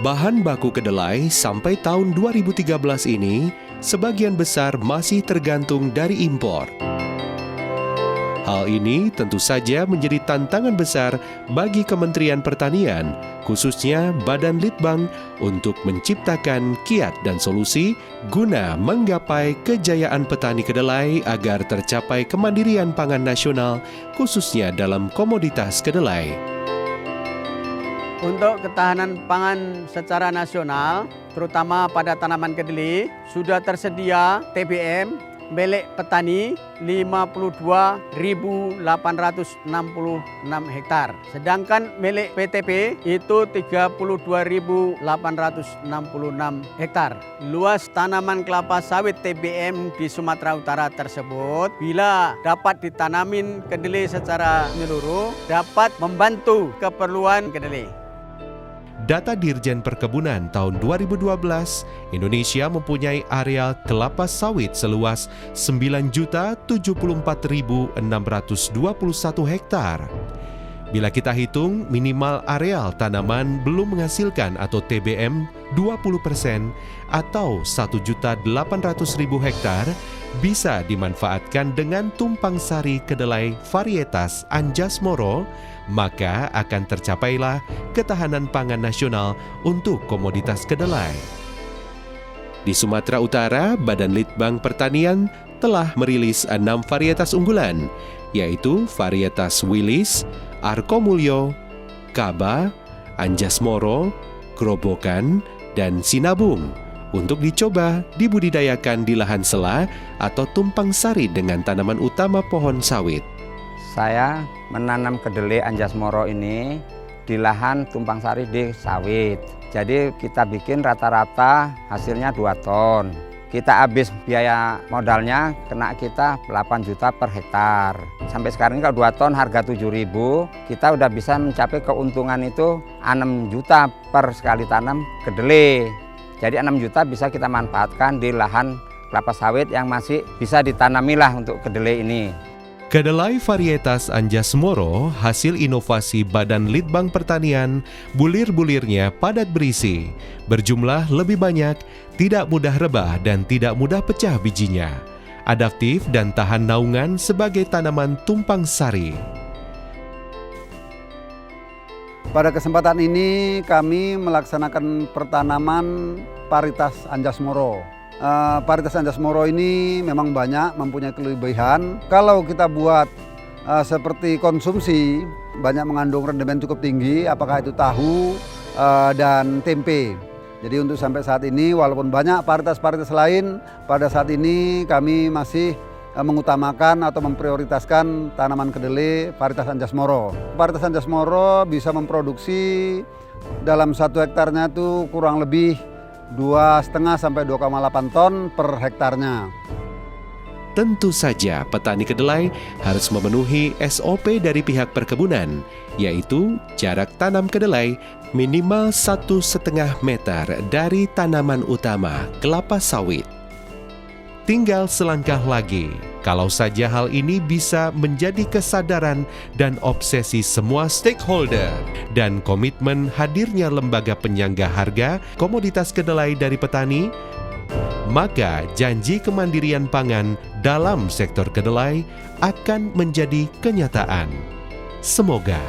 Bahan baku kedelai sampai tahun 2013 ini sebagian besar masih tergantung dari impor. Hal ini tentu saja menjadi tantangan besar bagi Kementerian Pertanian, khususnya Badan Litbang, untuk menciptakan kiat dan solusi guna menggapai kejayaan petani kedelai agar tercapai kemandirian pangan nasional, khususnya dalam komoditas kedelai. Untuk ketahanan pangan secara nasional, terutama pada tanaman kedelai, sudah tersedia TBM milik petani 52.866 hektar. Sedangkan milik PTP itu 32.866 hektar. Luas tanaman kelapa sawit TBM di Sumatera Utara tersebut, bila dapat ditanamin kedelai secara menyeluruh, dapat membantu keperluan kedelai. Data Dirjen Perkebunan tahun 2012, Indonesia mempunyai areal kelapa sawit seluas 9.074.621 hektar. Bila kita hitung minimal areal tanaman belum menghasilkan atau TBM 20% atau 1.800.000 hektar bisa dimanfaatkan dengan tumpang sari kedelai varietas Anjas Moro, maka akan tercapailah ketahanan pangan nasional untuk komoditas kedelai. Di Sumatera Utara, Badan Litbang Pertanian telah merilis 6 varietas unggulan, yaitu varietas Wilis, Arkomulyo, Kaba, Anjas Moro, Grobogan, dan Sinabung untuk dicoba dibudidayakan di lahan sela atau tumpang sari dengan tanaman utama pohon sawit. Saya menanam kedelai Anjas Moro ini di lahan tumpang sari di sawit. Jadi kita bikin rata-rata hasilnya 2 ton. Kita habis biaya modalnya kena kita 8 juta per hektar. Sampai sekarang ini kalau 2 ton harga 7.000, kita udah bisa mencapai keuntungan itu 6 juta per sekali tanam kedelai. Jadi 6 juta bisa kita manfaatkan di lahan kelapa sawit yang masih bisa ditanamilah untuk kedelai ini. Kedelai varietas Anjas Moro hasil inovasi Badan Litbang Pertanian, bulir-bulirnya padat berisi, berjumlah lebih banyak, tidak mudah rebah dan tidak mudah pecah bijinya, adaptif dan tahan naungan sebagai tanaman tumpang sari. Pada kesempatan ini kami melaksanakan pertanaman varietas Anjas Moro. Varietas Anjas Moro ini memang banyak mempunyai kelebihan. Kalau kita buat seperti konsumsi, banyak mengandung rendemen cukup tinggi, apakah itu tahu dan tempe. Jadi untuk sampai saat ini, walaupun banyak varietas-varietas lain, pada saat ini kami masih mengutamakan atau memprioritaskan tanaman kedelai varietas Anjas Moro. Varietas Anjas Moro bisa memproduksi dalam 1 hektarnya itu kurang lebih 2,5 sampai 2,8 ton per hektarnya. Tentu saja petani kedelai harus memenuhi SOP dari pihak perkebunan, yaitu jarak tanam kedelai minimal 1,5 meter dari tanaman utama kelapa sawit. Tinggal selangkah lagi, kalau saja hal ini bisa menjadi kesadaran dan obsesi semua stakeholder dan komitmen hadirnya lembaga penyangga harga komoditas kedelai dari petani, maka janji kemandirian pangan dalam sektor kedelai akan menjadi kenyataan. Semoga.